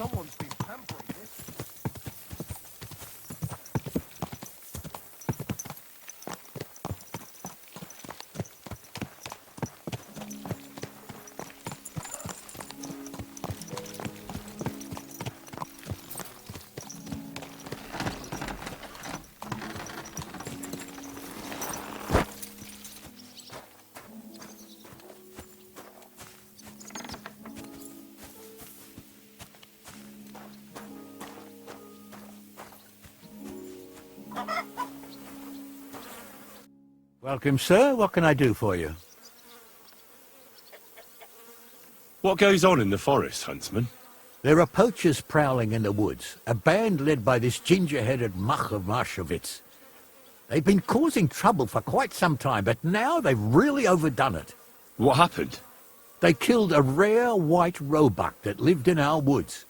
Someone's been pampering this. Welcome, sir. What can I do for you? What goes on in the forest, Huntsman? There are poachers prowling in the woods, a band led by this ginger-headed muck of Marshowitz. They've been causing trouble for quite some time, but now they've really overdone it. What happened? They killed a rare white roebuck that lived in our woods.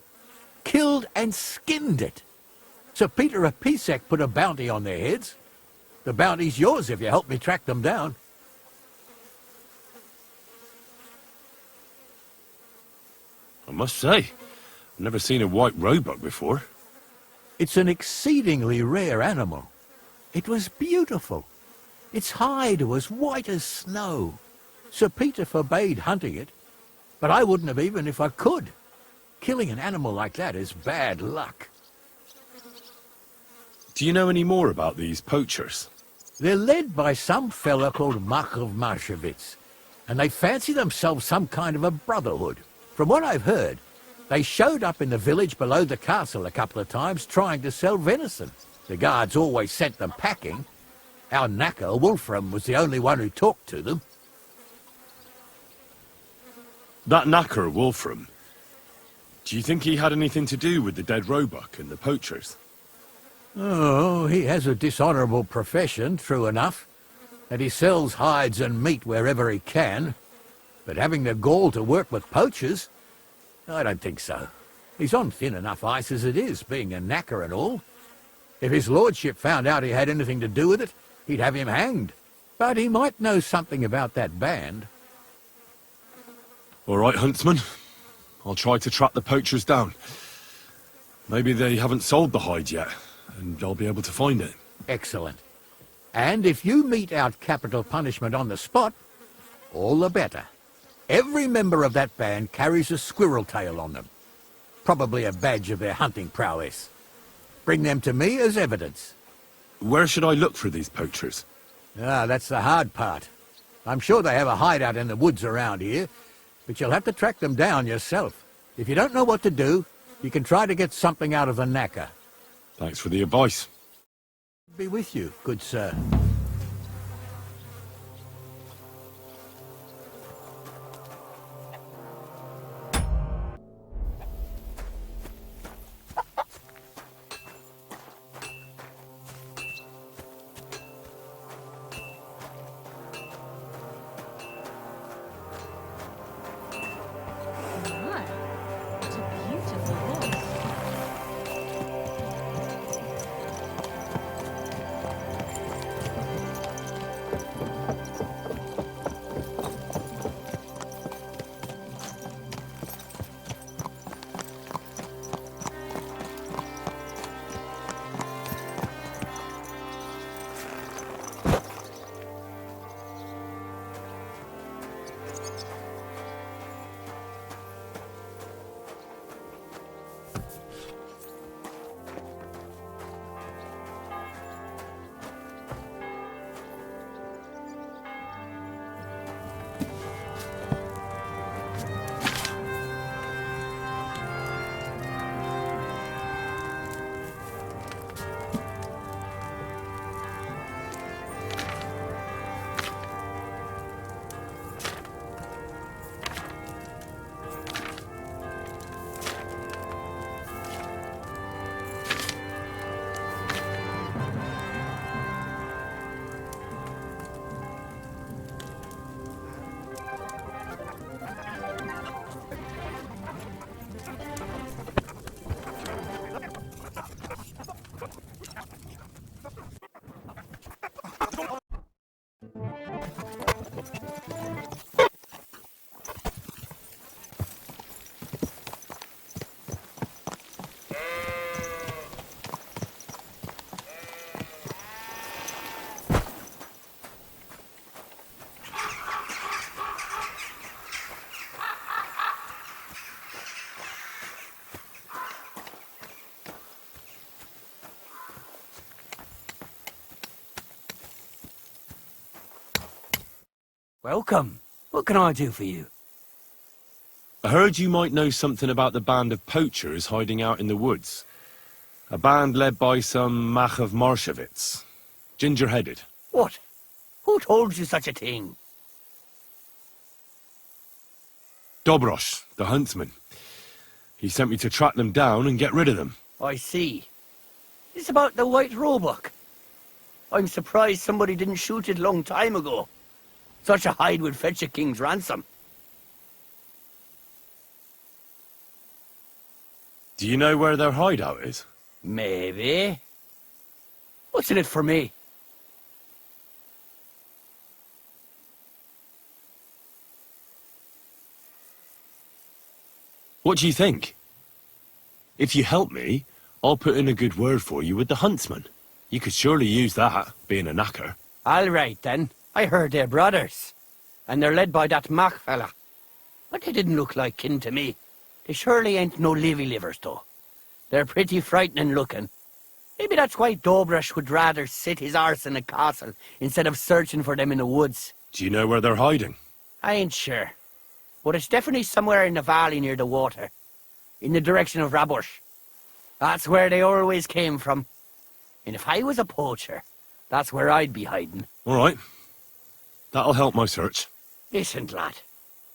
Killed and skinned it. Sir Peter of Pisek put a bounty on their heads. The bounty's yours if you help me track them down. I must say, I've never seen a white roebuck before. It's an exceedingly rare animal. It was beautiful. Its hide was white as snow. Sir Peter forbade hunting it, but I wouldn't have even if I could. Killing an animal like that is bad luck. Do you know any more about these poachers? They're led by some fella called Mark of Marshowitz, and they fancy themselves some kind of a brotherhood. From what I've heard, they showed up in the village below the castle a couple of times trying to sell venison. The guards always sent them packing. Our knacker, Wolfram, was the only one who talked to them. That knacker, Wolfram, do you think he had anything to do with the dead roebuck and the poachers? Oh, he has a dishonourable profession, true enough, and he sells hides and meat wherever he can. But having the gall to work with poachers, I don't think so. He's on thin enough ice as it is, being a knacker and all. If his lordship found out he had anything to do with it, he'd have him hanged. But he might know something about that band. All right, Huntsman. I'll try to track the poachers down. Maybe they haven't sold the hide yet, and I'll be able to find it. Excellent. And if you mete out capital punishment on the spot, all the better. Every member of that band carries a squirrel tail on them. Probably a badge of their hunting prowess. Bring them to me as evidence. Where should I look for these poachers? Ah, that's the hard part. I'm sure they have a hideout in the woods around here, but you'll have to track them down yourself. If you don't know what to do, you can try to get something out of the knacker. Thanks for the advice. Be with you, good sir. What a beautiful horse. Welcome. What can I do for you? I heard you might know something about the band of poachers hiding out in the woods. A band led by some Mach of Marshevitz. Ginger-headed. What? Who told you such a thing? Dobrosh, the huntsman. He sent me to track them down and get rid of them. I see. It's about the white roebuck. I'm surprised somebody didn't shoot it long time ago. Such a hide would fetch a king's ransom. Do you know where their hideout is? Maybe. What's in it for me? What do you think? If you help me, I'll put in a good word for you with the huntsman. You could surely use that, being a knacker. All right, then. I heard they're brothers. And they're led by that Mach fella. But they didn't look like kin to me. They surely ain't no livers, though. They're pretty frightening looking. Maybe that's why Dobrosh would rather sit his arse in a castle instead of searching for them in the woods. Do you know where they're hiding? I ain't sure. But it's definitely somewhere in the valley near the water. In the direction of Rabush. That's where they always came from. And if I was a poacher, that's where I'd be hiding. All right. That'll help my search. Listen, lad.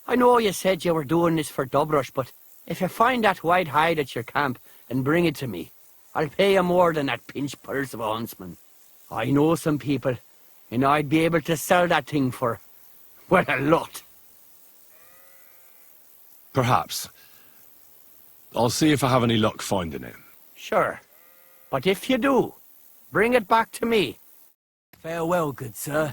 I know you said you were doing this for Dobrosh, but if you find that white hide at your camp and bring it to me, I'll pay you more than that pinch purse of a huntsman. I know some people, and I'd be able to sell that thing for, well, a lot. Perhaps. I'll see if I have any luck finding it. Sure. But if you do, bring it back to me. Farewell, good sir.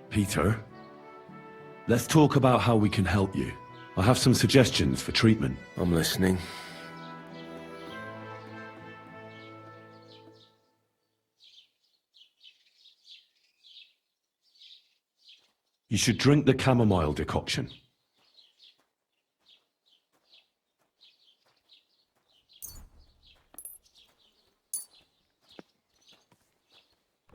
Peter, let's talk about how we can help you. I have some suggestions for treatment. I'm listening. You should drink the chamomile decoction.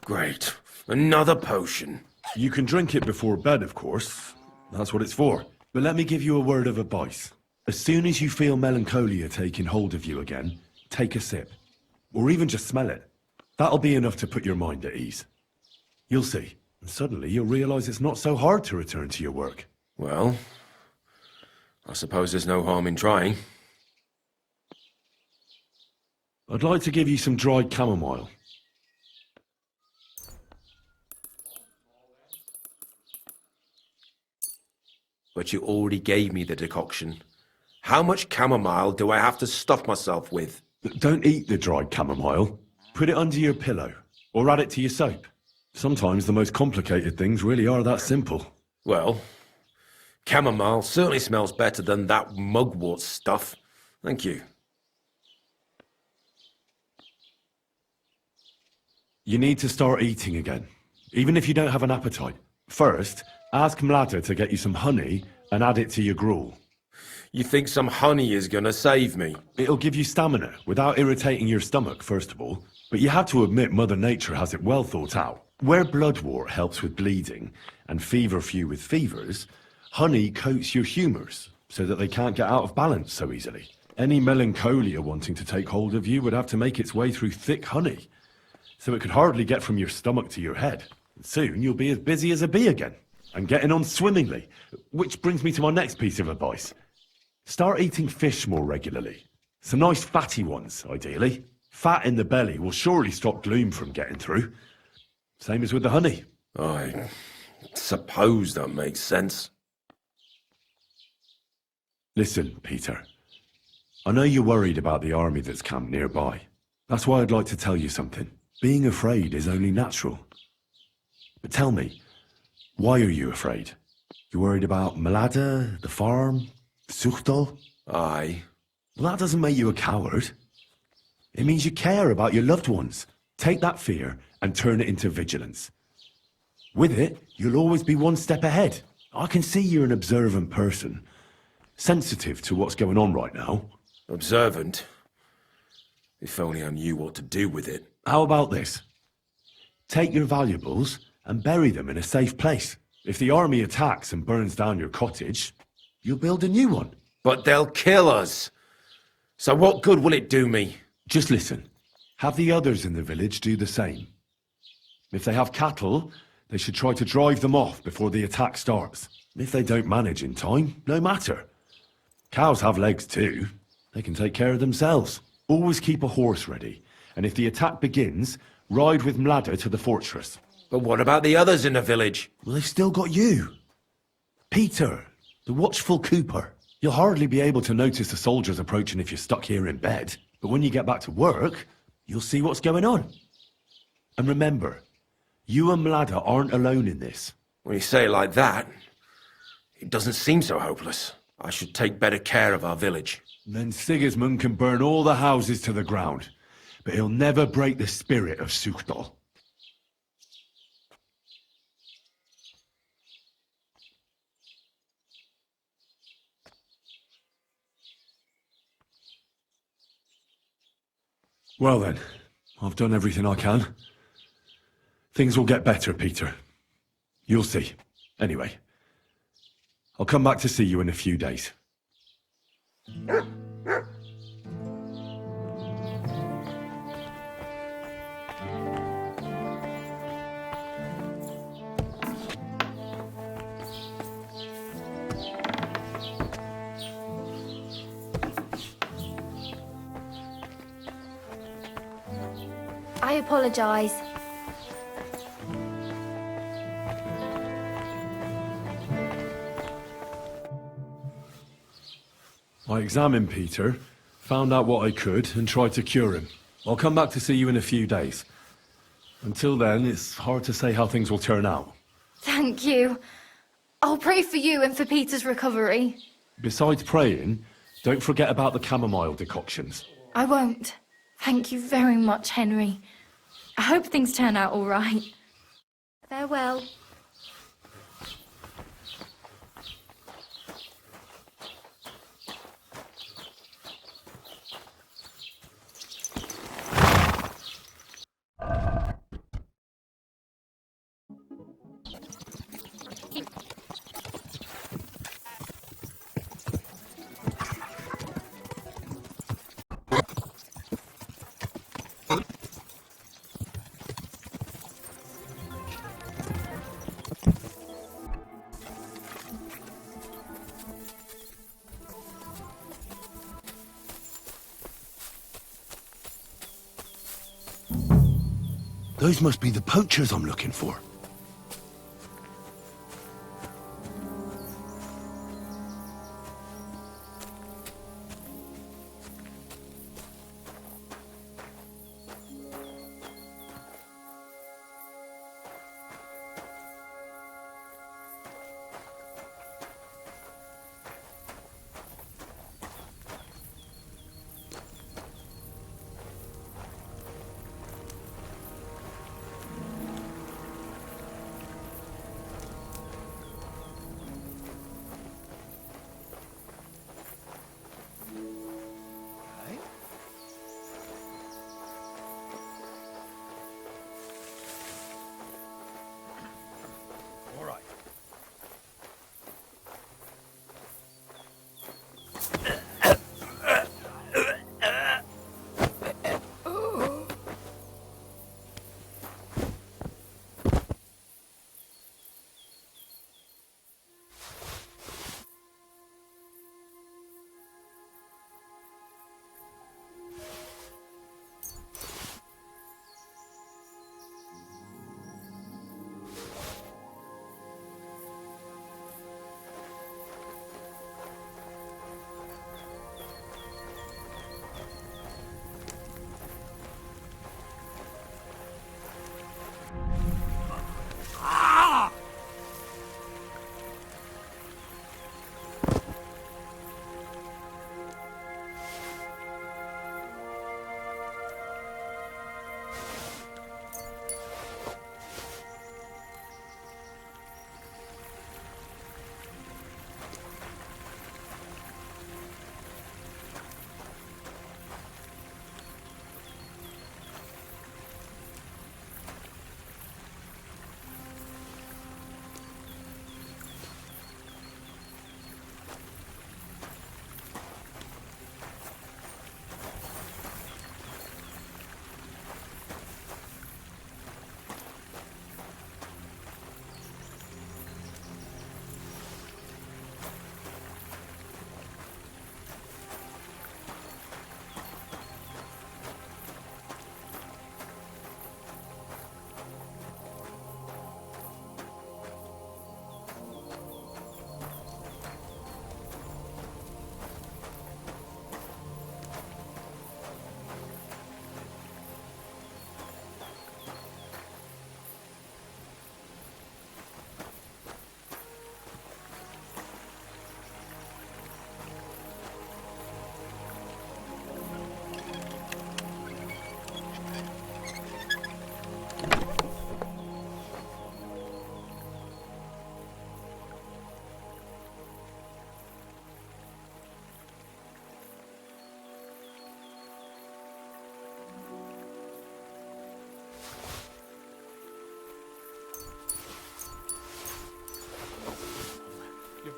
Great. Another potion. You can drink it before bed, of course. That's what it's for. But let me give you a word of advice. As soon as you feel melancholia taking hold of you again, take a sip. Or even just smell it. That'll be enough to put your mind at ease. You'll see. And suddenly you'll realize it's not so hard to return to your work. Well, I suppose there's no harm in trying. I'd like to give you some dried chamomile. But you already gave me the decoction. How much chamomile do I have to stuff myself with? Don't eat the dried chamomile. Put it under your pillow, or add it to your soap. Sometimes the most complicated things really are that simple. Well, chamomile certainly smells better than that mugwort stuff. Thank you. You need to start eating again, even if you don't have an appetite. First, ask Mlada to get you some honey and add it to your gruel. You think some honey is gonna save me? It'll give you stamina without irritating your stomach, first of all. But you have to admit Mother Nature has it well thought out. Where bloodwort helps with bleeding and feverfew with fevers, honey coats your humours so that they can't get out of balance so easily. Any melancholia wanting to take hold of you would have to make its way through thick honey, so it could hardly get from your stomach to your head. Soon you'll be as busy as a bee again, and getting on swimmingly. Which brings me to my next piece of advice. Start eating fish more regularly. Some nice fatty ones, ideally. Fat in the belly will surely stop gloom from getting through. Same as with the honey. I suppose that makes sense. Listen, Peter. I know you're worried about the army that's camped nearby. That's why I'd like to tell you something. Being afraid is only natural. But tell me, why are you afraid? You're worried about Malada, the farm, Suchdol? Aye. Well, that doesn't make you a coward. It means you care about your loved ones. Take that fear and turn it into vigilance. With it, you'll always be one step ahead. I can see you're an observant person, sensitive to what's going on right now. Observant? If only I knew what to do with it. How about this? Take your valuables and bury them in a safe place. If the army attacks and burns down your cottage, you'll build a new one. But they'll kill us. So what good will it do me? Just listen. Have the others in the village do the same. If they have cattle, they should try to drive them off before the attack starts. If they don't manage in time, no matter. Cows have legs too. They can take care of themselves. Always keep a horse ready. And if the attack begins, ride with Mlada to the fortress. But what about the others in the village? Well, they've still got you. Peter, the watchful Cooper. You'll hardly be able to notice the soldiers approaching if you're stuck here in bed. But when you get back to work, you'll see what's going on. And remember, you and Mlada aren't alone in this. When you say it like that, it doesn't seem so hopeless. I should take better care of our village. Then Sigismund can burn all the houses to the ground, but he'll never break the spirit of Suchdol. Well then, I've done everything I can. Things will get better, Peter. You'll see. Anyway, I'll come back to see you in a few days. I apologise. I examined Peter, found out what I could, and tried to cure him. I'll come back to see you in a few days. Until then, it's hard to say how things will turn out. Thank you. I'll pray for you and for Peter's recovery. Besides praying, don't forget about the chamomile decoctions. I won't. Thank you very much, Henry. I hope things turn out all right. Farewell. Those must be the poachers I'm looking for.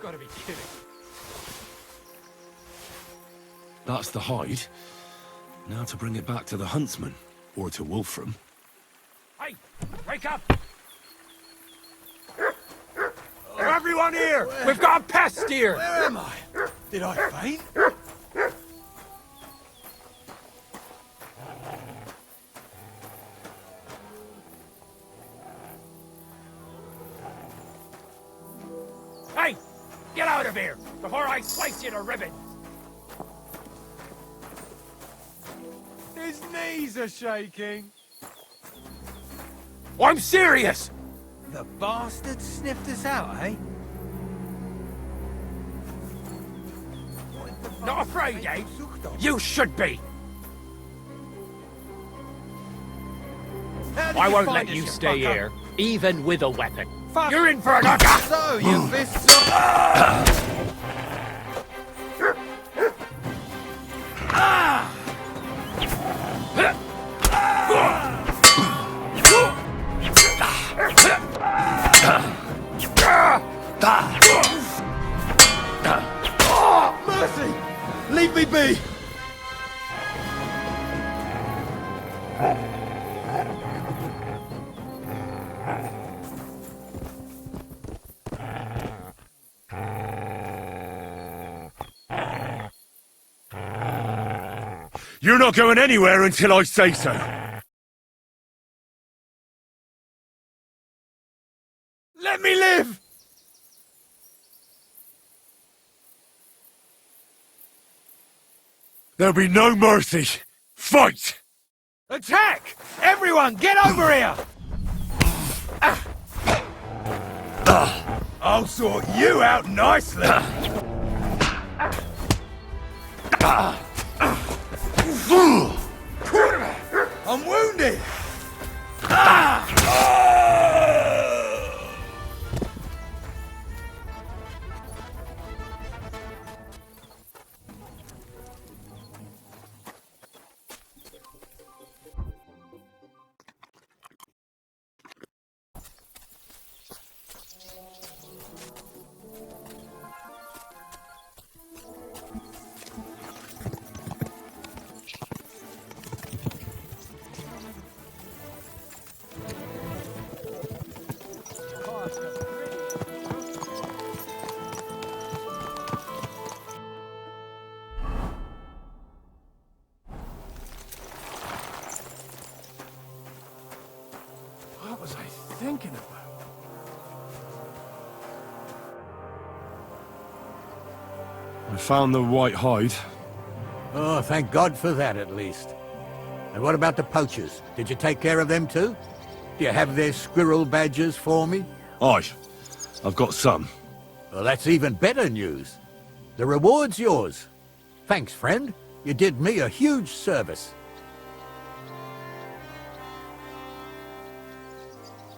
Gotta be kidding. That's the hide. Now to bring it back to the huntsman, or to Wolfram. Hey, wake up! Everyone here! We've got a pest here! Where am I? Did I faint? Hey! Get out of here before I slice you to ribbons! His knees are shaking. I'm serious! The bastard sniffed us out, eh? Not afraid, eh? You should be! I won't let you stay here, even with a weapon. You're in for a knockout! So, your fists are... Mercy! Leave me be! You're not going anywhere until I say so. Let me live! There'll be no mercy. Fight! Attack! Everyone, get over here! I'll sort you out nicely! I'm wounded! What was I thinking about? I found the white hide. Oh, thank God for that, at least. And what about the poachers? Did you take care of them too? Do you have their squirrel badges for me? Aye, I've got some. Well, that's even better news. The reward's yours. Thanks, friend. You did me a huge service.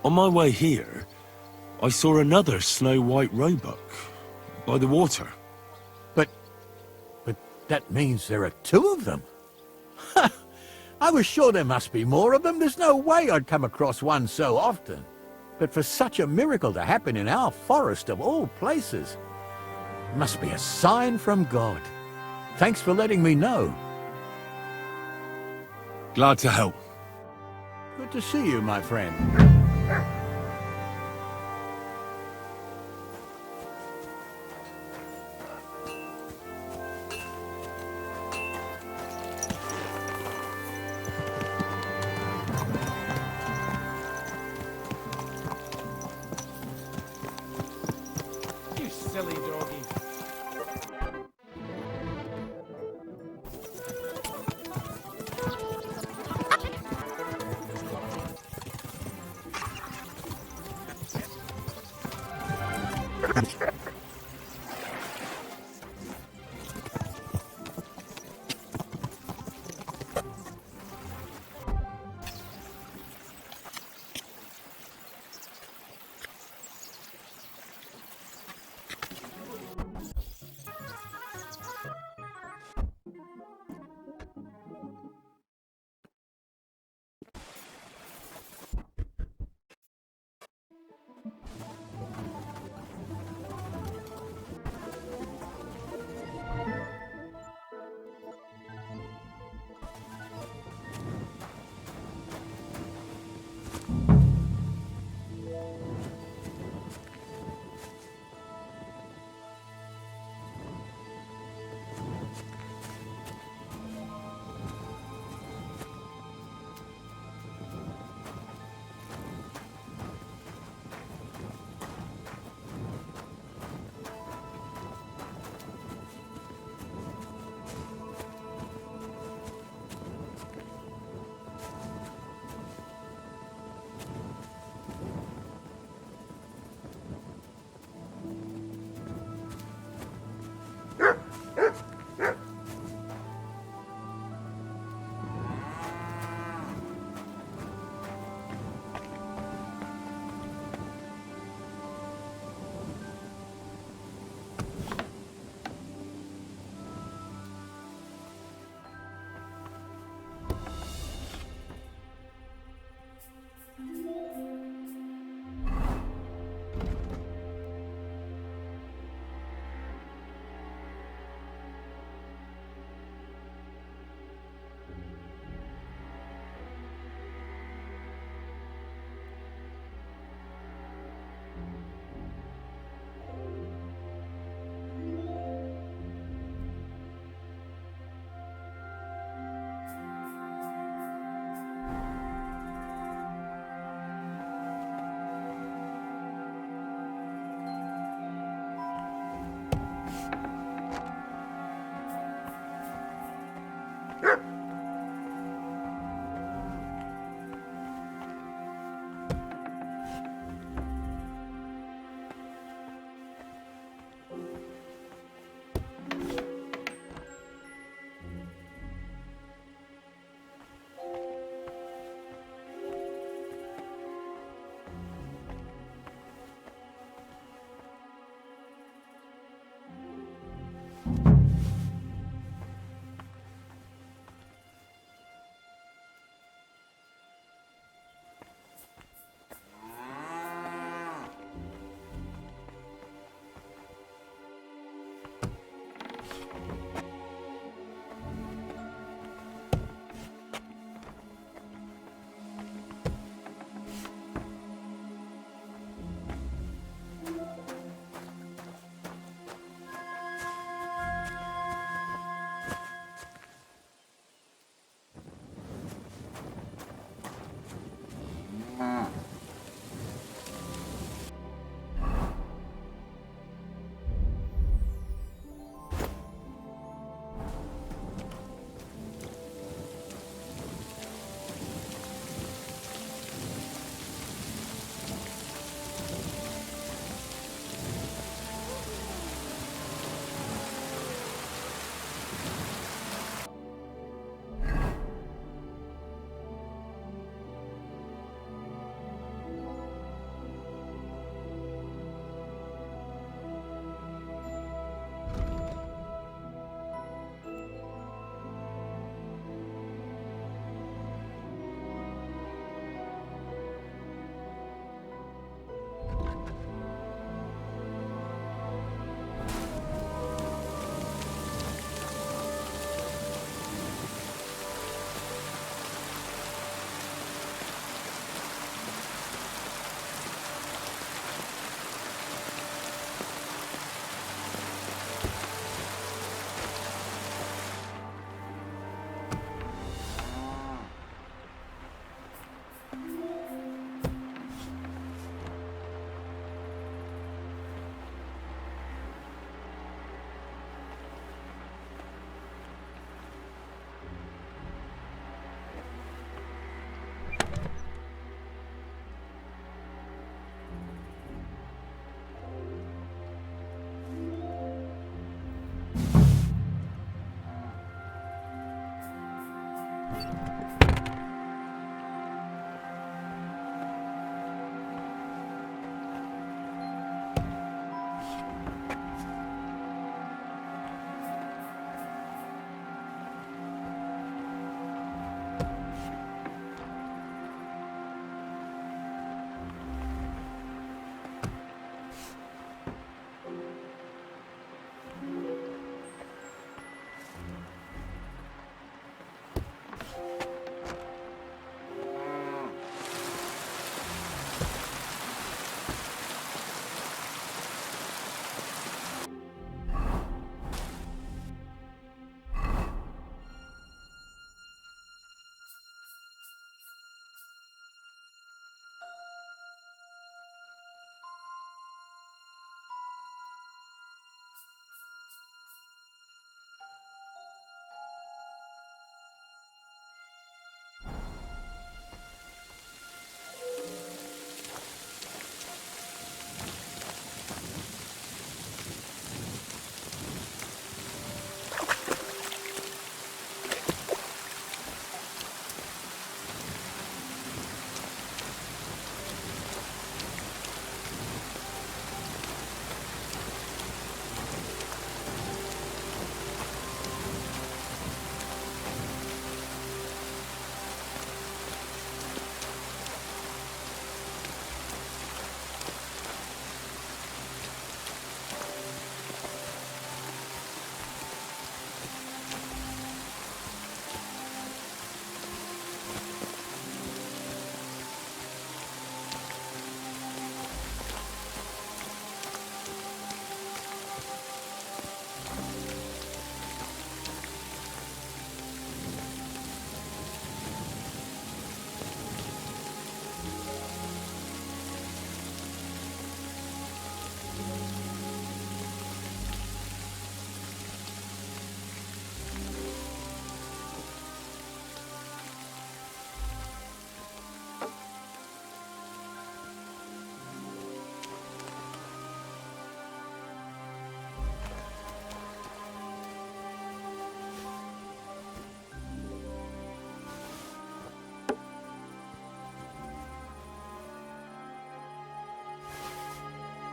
On my way here, I saw another snow-white roebuck by the water. But that means there are two of them. I was sure there must be more of them. There's no way I'd come across one so often. But for such a miracle to happen in our forest of all places, it must be a sign from God. Thanks for letting me know. Glad to help. Good to see you, my friend. You silly doggy.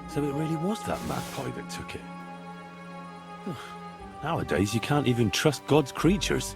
So it really was that magpie that took it. Nowadays, you can't even trust God's creatures.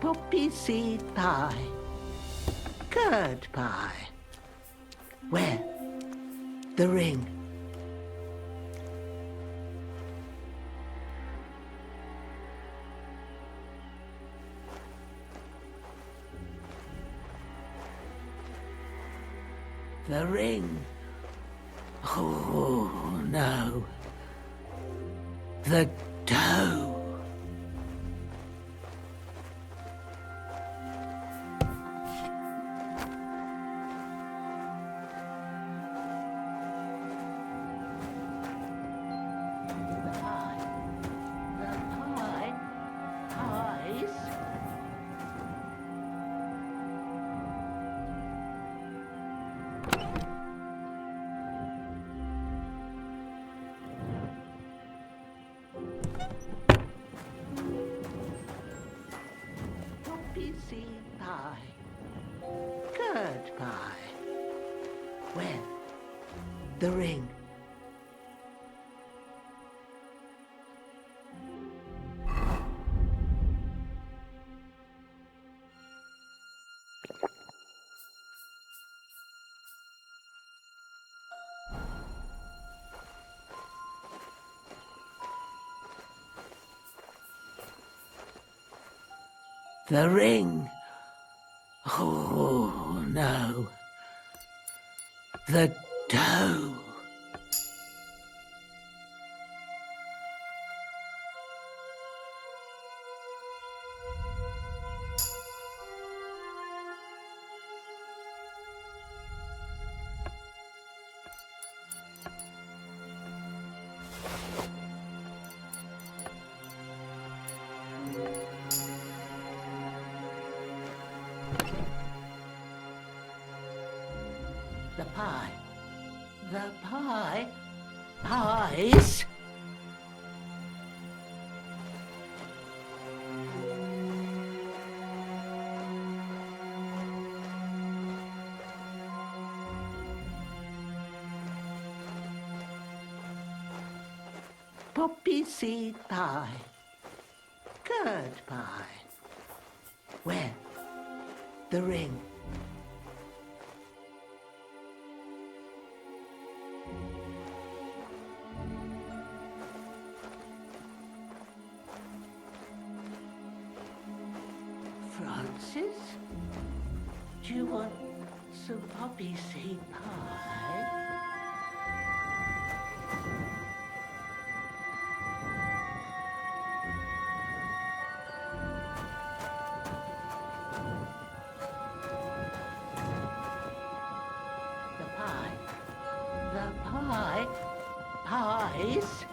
Poppy seed pie. Curd pie. Where? The ring. The ring. Oh, no. The dough. Curd pie. Where? The ring. The ring. Oh, no. The dough. The pie. The pie. Pies. Poppy seed pie. Curd pie. Where? The ring. Francis? Do you want some poppy seed pie? The pie? The pie? Pies?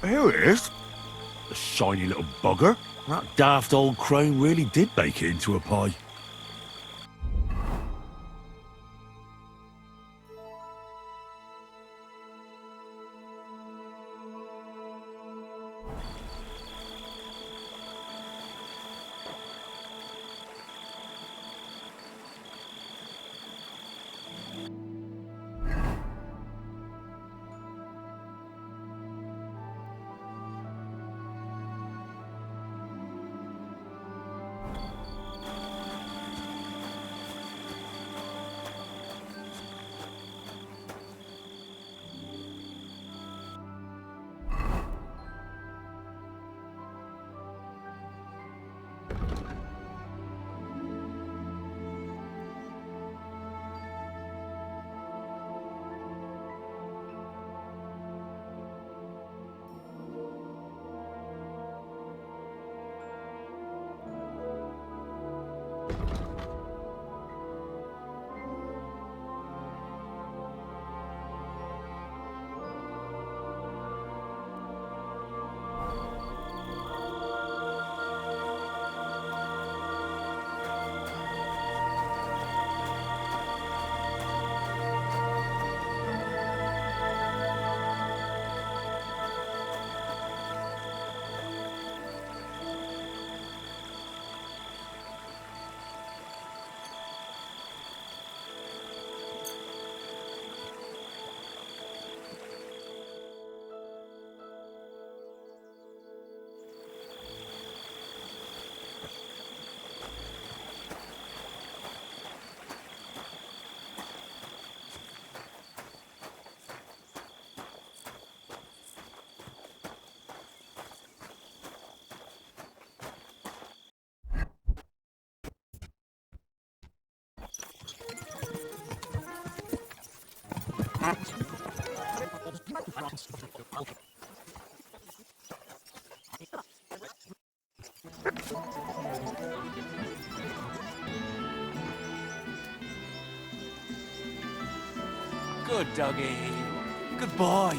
Here it is. The shiny little bugger. That daft old crone really did bake it into a pie. Good doggy. Good boy.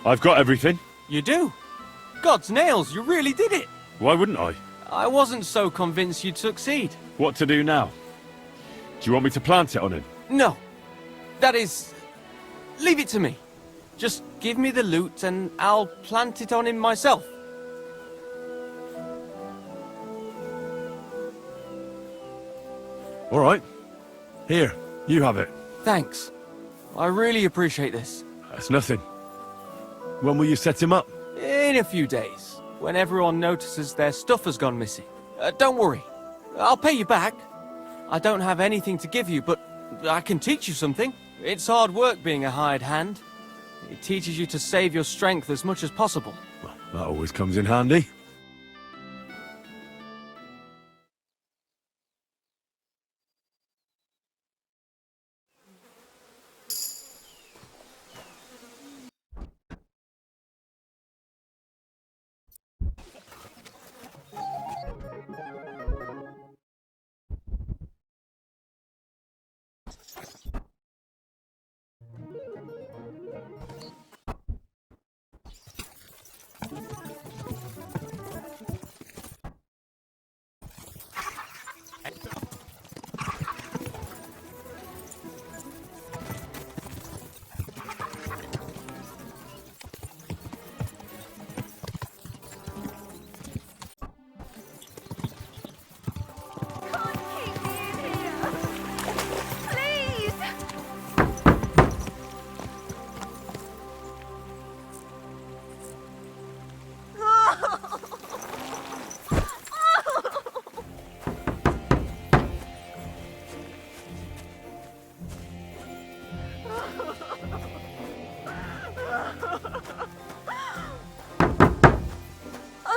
I've got everything. You do? God's nails, you really did it. Why wouldn't I? I wasn't so convinced you'd succeed. What to do now? Do you want me to plant it on him? No. That is... leave it to me. Just give me the loot and I'll plant it on him myself. All right. Here, you have it. Thanks. I really appreciate this. That's nothing. When will you set him up? In a few days, when everyone notices their stuff has gone missing. Don't worry. I'll pay you back. I don't have anything to give you, but I can teach you something. It's hard work being a hired hand. It teaches you to save your strength as much as possible. Well, that always comes in handy.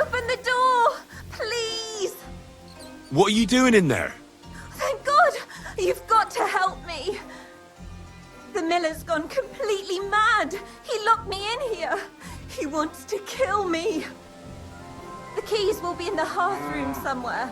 Open the door! Please! What are you doing in there? Thank God! You've got to help me! The miller's gone completely mad! He locked me in here! He wants to kill me! The keys will be in the hearth room somewhere.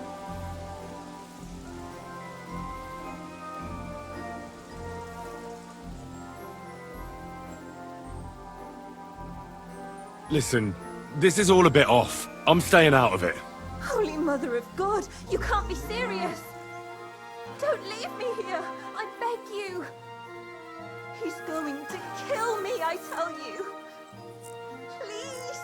Listen, this is all a bit off. I'm staying out of it. Holy Mother of God, you can't be serious! Don't leave me here, I beg you! He's going to kill me, I tell you! Please!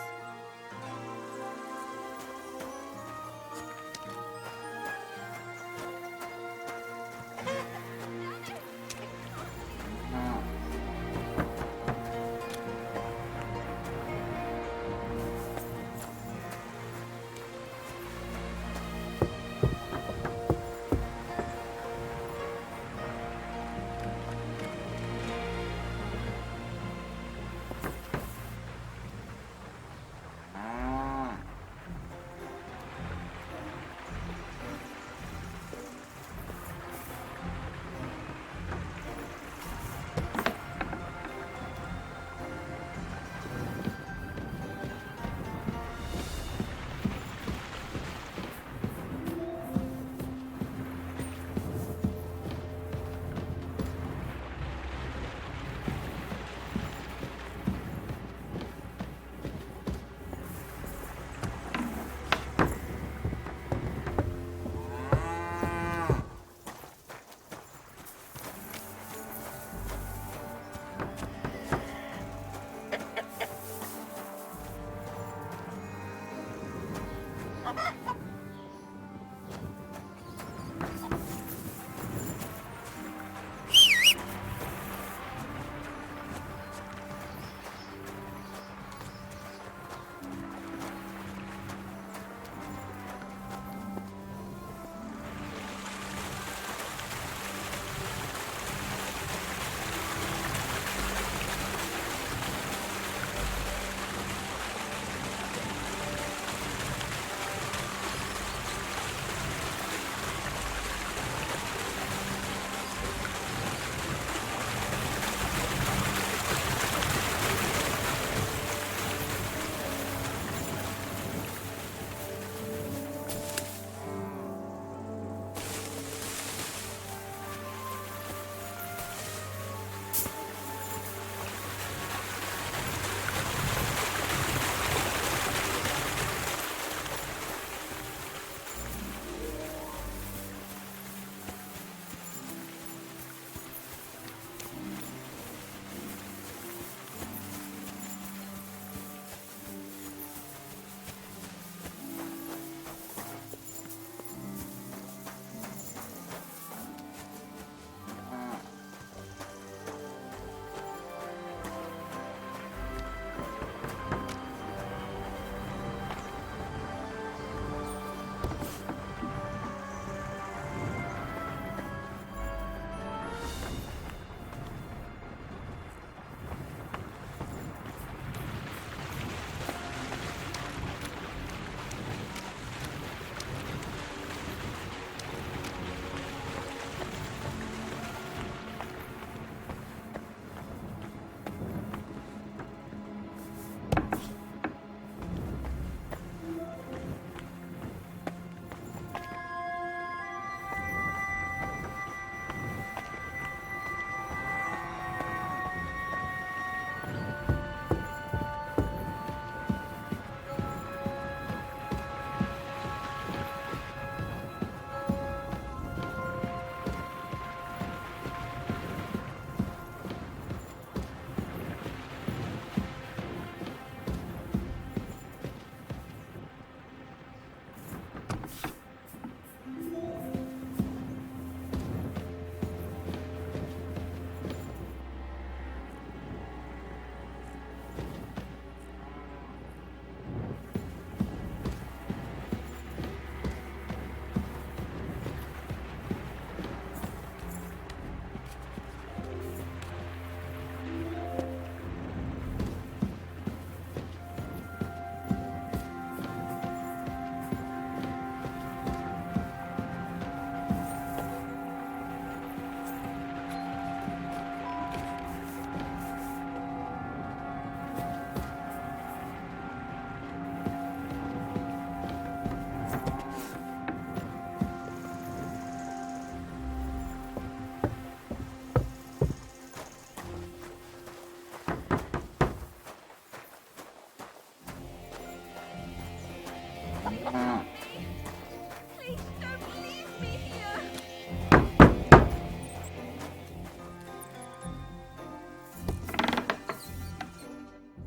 Please don't leave me here.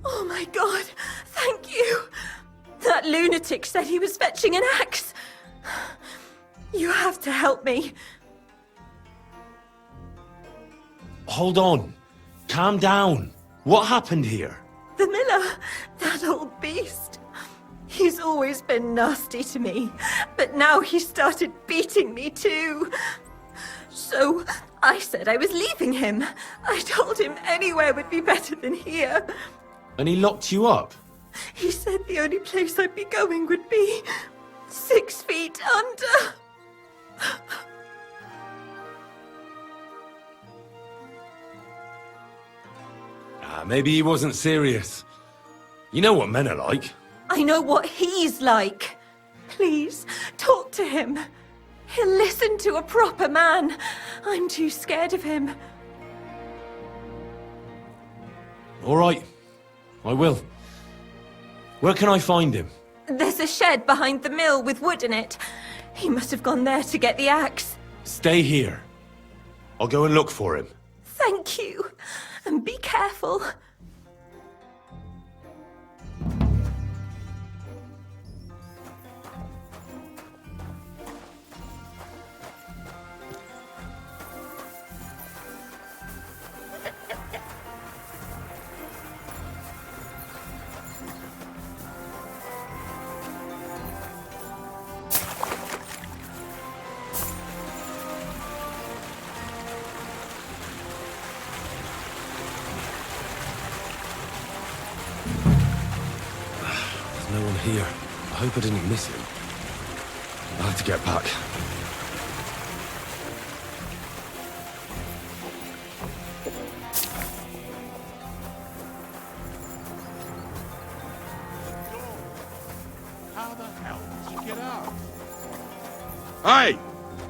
Oh my God, thank you. That lunatic said he was fetching an axe. You have to help me. Hold on. Calm down. What happened here? The miller, that old beast. He's always been nasty to me, but now he started beating me too. So I said I was leaving him. I told him anywhere would be better than here. And he locked you up? He said the only place I'd be going would be 6 feet under. Maybe he wasn't serious. You know what men are like. I know what he's like. Please, talk to him. He'll listen to a proper man. I'm too scared of him. All right. I will. Where can I find him? There's a shed behind the mill with wood in it. He must have gone there to get the axe. Stay here. I'll go and look for him. Thank you. And be careful. No one here. I hope I didn't miss him. I'll have to get back. How the hell did you get out? Hey!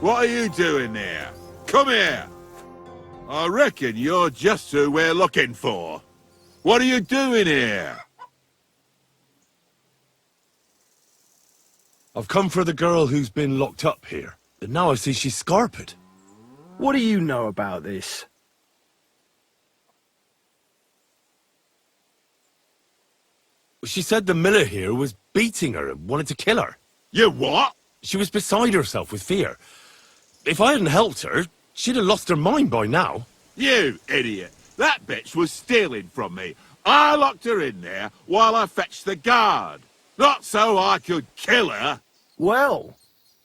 What are you doing there? Come here! I reckon you're just who we're looking for. What are you doing here? I've come for the girl who's been locked up here. And now I see she's scarpered. What do you know about this? She said the miller here was beating her and wanted to kill her. You what? She was beside herself with fear. If I hadn't helped her, she'd have lost her mind by now. You idiot! That bitch was stealing from me. I locked her in there while I fetched the guard. Not so I could kill her. Well,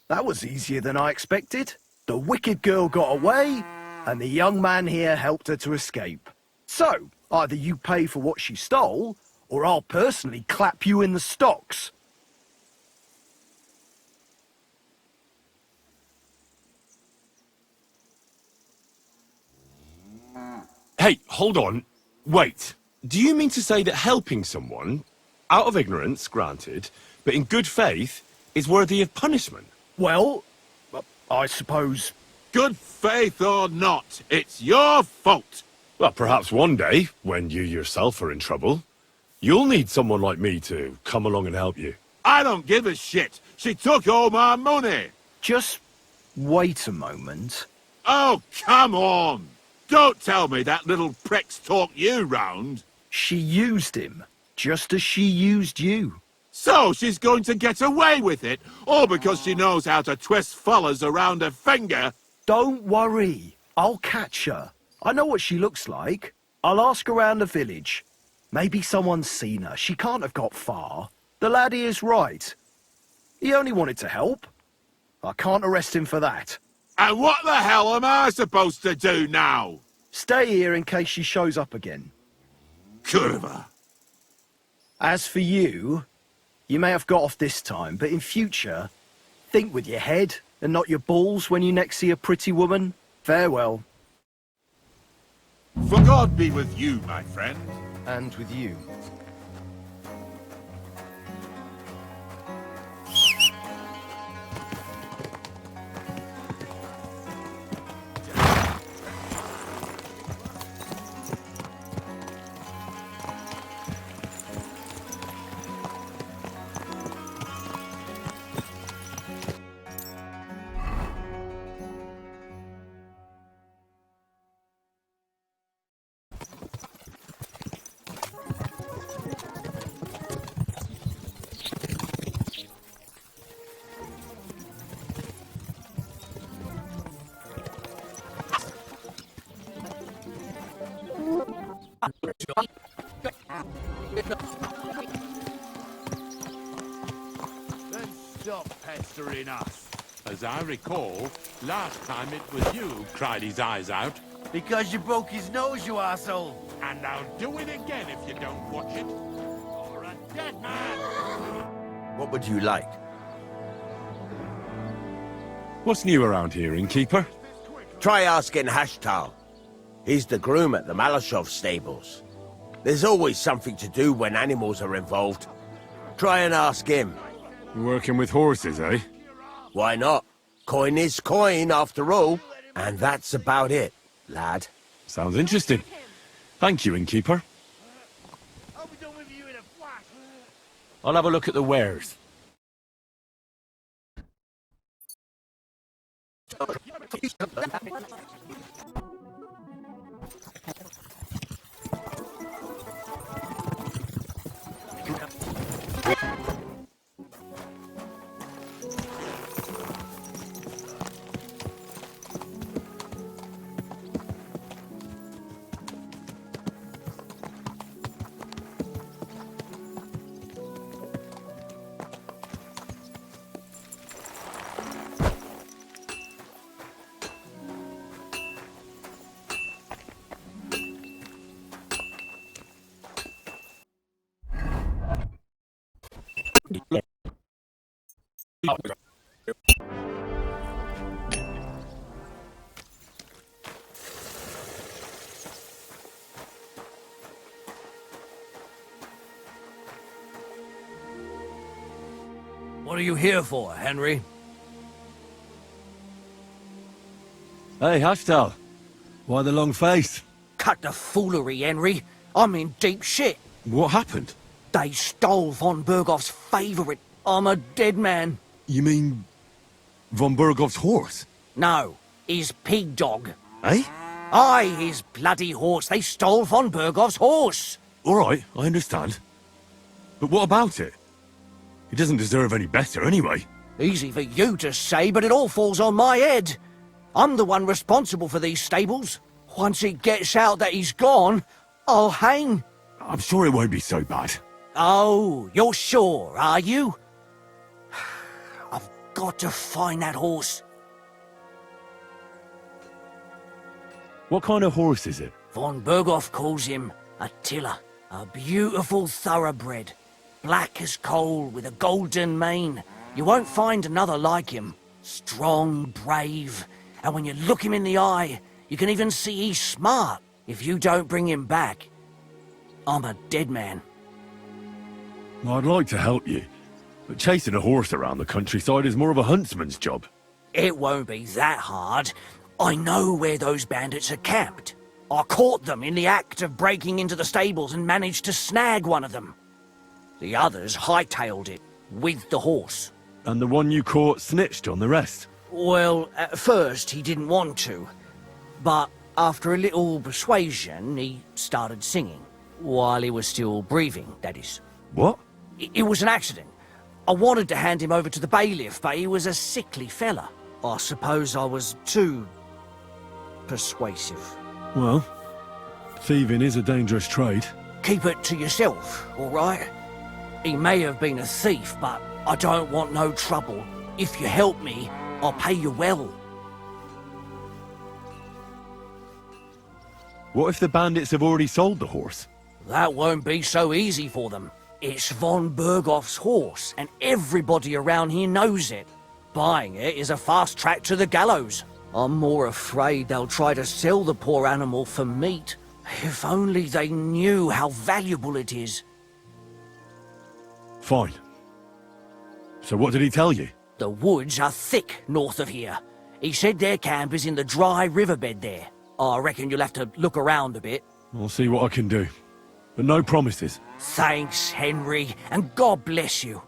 that was easier than I expected. The wicked girl got away, and the young man here helped her to escape. So, either you pay for what she stole, or I'll personally clap you in the stocks. Hey, hold on. Wait. Do you mean to say that helping someone, out of ignorance, granted, but in good faith, is worthy of punishment? Well, I suppose... Good faith or not, it's your fault. Well, perhaps one day, when you yourself are in trouble, you'll need someone like me to come along and help you. I don't give a shit. She took all my money. Just wait a moment. Oh, come on. Don't tell me that little prick's talked you round. She used him, just as she used you. So she's going to get away with it, all because she knows how to twist fellas around her finger. Don't worry, I'll catch her. I know what she looks like. I'll ask around the village. Maybe someone's seen her. She can't have got far. The laddie is right. He only wanted to help. I can't arrest him for that. And what the hell am I supposed to do now? Stay here in case she shows up again. Curva. As for you, you may have got off this time, but in future, think with your head and not your balls when you next see a pretty woman. Farewell. For God be with you, my friend. And with you. Then stop pestering us. As I recall, last time it was you who cried his eyes out. Because you broke his nose, you arsehole. And I'll do it again if you don't watch it. You're a dead man! What would you like? What's new around here, innkeeper? Try asking Suchdol. He's the groom at the Malashov stables. There's always something to do when animals are involved. Try and ask him. Working with horses, eh? Why not? Coin is coin, after all. And that's about it, lad. Sounds interesting. Thank you, innkeeper. I'll have a look at the wares. What are you here for, Henry? Hey, Suchdol. Why the long face? Cut the foolery, Henry. I'm in deep shit. What happened? They stole von Bergoff's favourite. I'm a dead man. You mean von Bergoff's horse? No, his pig dog. Eh? Aye, his bloody horse. They stole von Bergoff's horse. All right, I understand. But what about it? He doesn't deserve any better anyway. Easy for you to say, but it all falls on my head. I'm the one responsible for these stables. Once it gets out that he's gone, I'll hang. I'm sure it won't be so bad. Oh, you're sure, are you? I've got to find that horse. What kind of horse is it? Von Bergoff calls him Attila, a beautiful thoroughbred. Black as coal with a golden mane. You won't find another like him. Strong, brave, and when you look him in the eye, you can even see he's smart. If you don't bring him back, I'm a dead man. I'd like to help you, but chasing a horse around the countryside is more of a huntsman's job. It won't be that hard. I know where those bandits are camped. I caught them in the act of breaking into the stables and managed to snag one of them. The others hightailed it, with the horse. And the one you caught snitched on the rest? Well, at first he didn't want to, but after a little persuasion, he started singing. While he was still breathing, that is. What? It was an accident. I wanted to hand him over to the bailiff, but he was a sickly fella. I suppose I was too persuasive. Well, thieving is a dangerous trade. Keep it to yourself, all right? He may have been a thief, but I don't want no trouble. If you help me, I'll pay you well. What if the bandits have already sold the horse? That won't be so easy for them. It's von Bergoff's horse, and everybody around here knows it. Buying it is a fast track to the gallows. I'm more afraid they'll try to sell the poor animal for meat. If only they knew how valuable it is. Fine. So what did he tell you? The woods are thick north of here. He said their camp is in the dry riverbed there. I reckon you'll have to look around a bit. I'll see what I can do. But no promises. Thanks, Henry, and God bless you.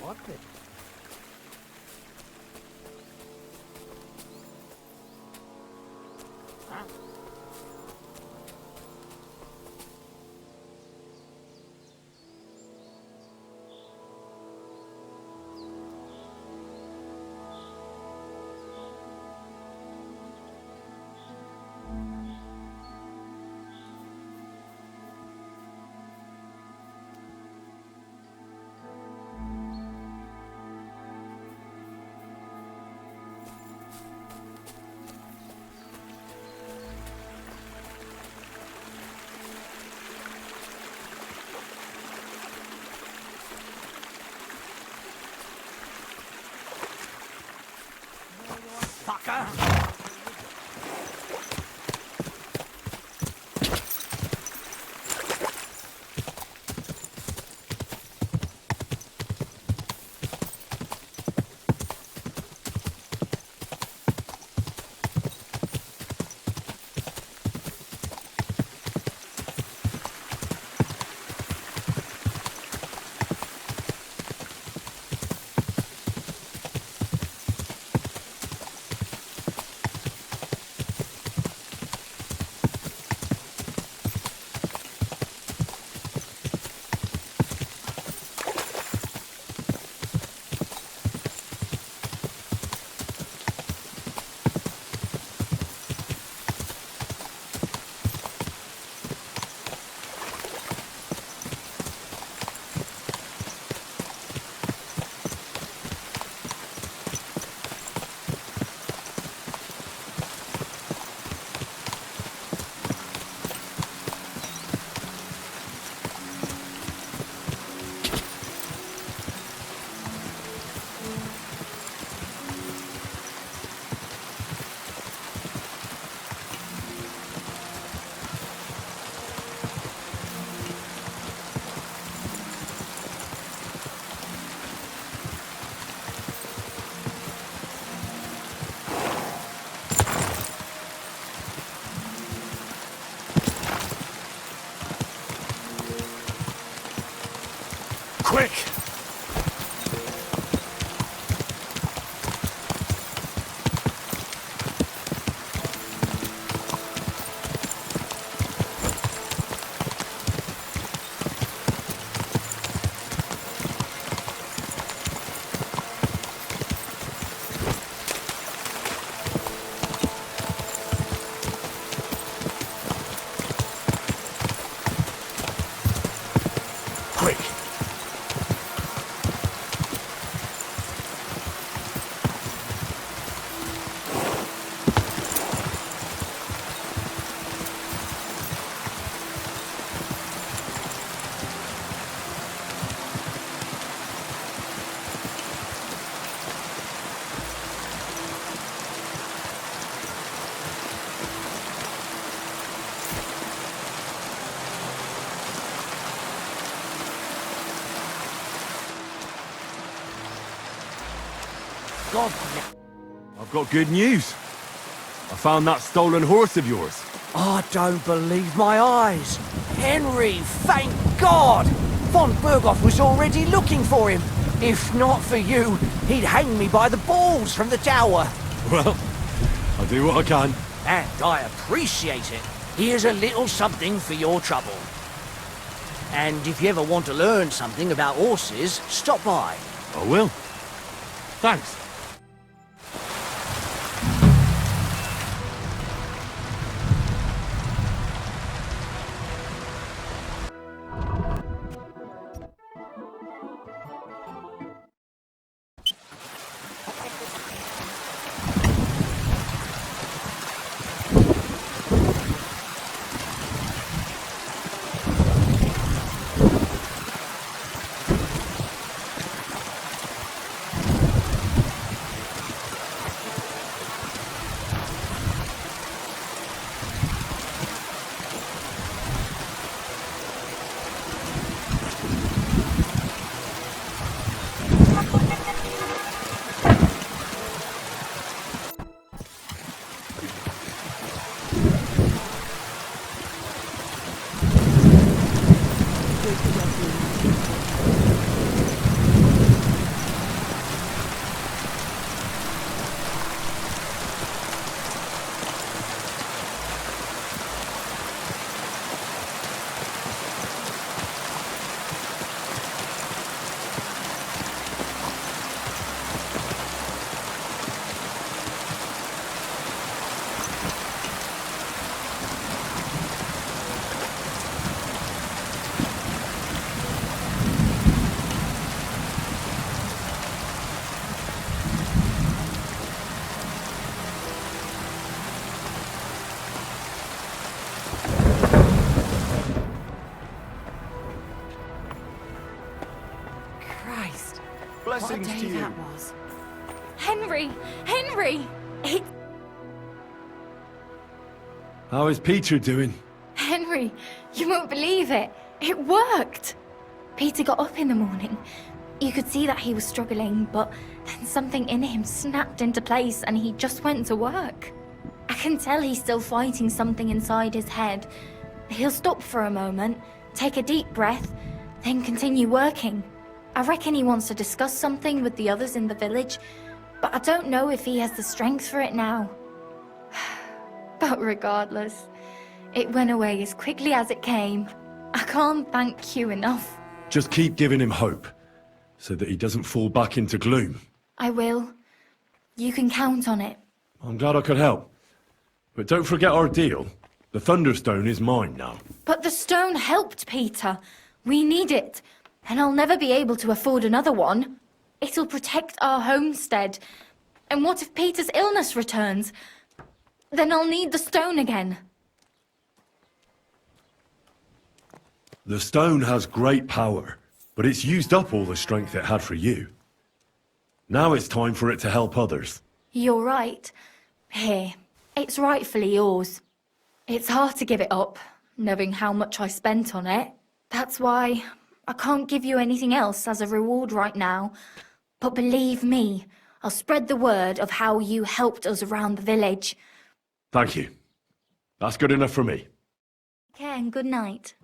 What? Fucker! Quick! Quick! God, I've got good news. I found that stolen horse of yours. I don't believe my eyes. Henry, thank God! Von Berghoff was already looking for him. If not for you, he'd hang me by the balls from the tower. Well, I'll do what I can. And I appreciate it. Here's a little something for your trouble. And if you ever want to learn something about horses, stop by. I will. Thanks. Blessings what to day you. that was. Henry! Henry! How is Peter doing? Henry, you won't believe it. It worked! Peter got up in the morning. You could see that he was struggling, but then something in him snapped into place and he just went to work. I can tell he's still fighting something inside his head. He'll stop for a moment, take a deep breath, then continue working. I reckon he wants to discuss something with the others in the village, but I don't know if he has the strength for it now. But regardless, it went away as quickly as it came. I can't thank you enough. Just keep giving him hope, so that he doesn't fall back into gloom. I will. You can count on it. I'm glad I could help. But don't forget our deal. The Thunderstone is mine now. But the stone helped, Peter. We need it, and I'll never be able to afford another one. It'll protect our homestead. And what if Peter's illness returns? Then I'll need the stone again. The stone has great power, but it's used up all the strength it had for you. Now it's time for it to help others. You're right. Here, it's rightfully yours. It's hard to give it up, knowing how much I spent on it. That's why I can't give you anything else as a reward right now. But believe me, I'll spread the word of how you helped us around the village. Thank you. That's good enough for me. Okay, and good night.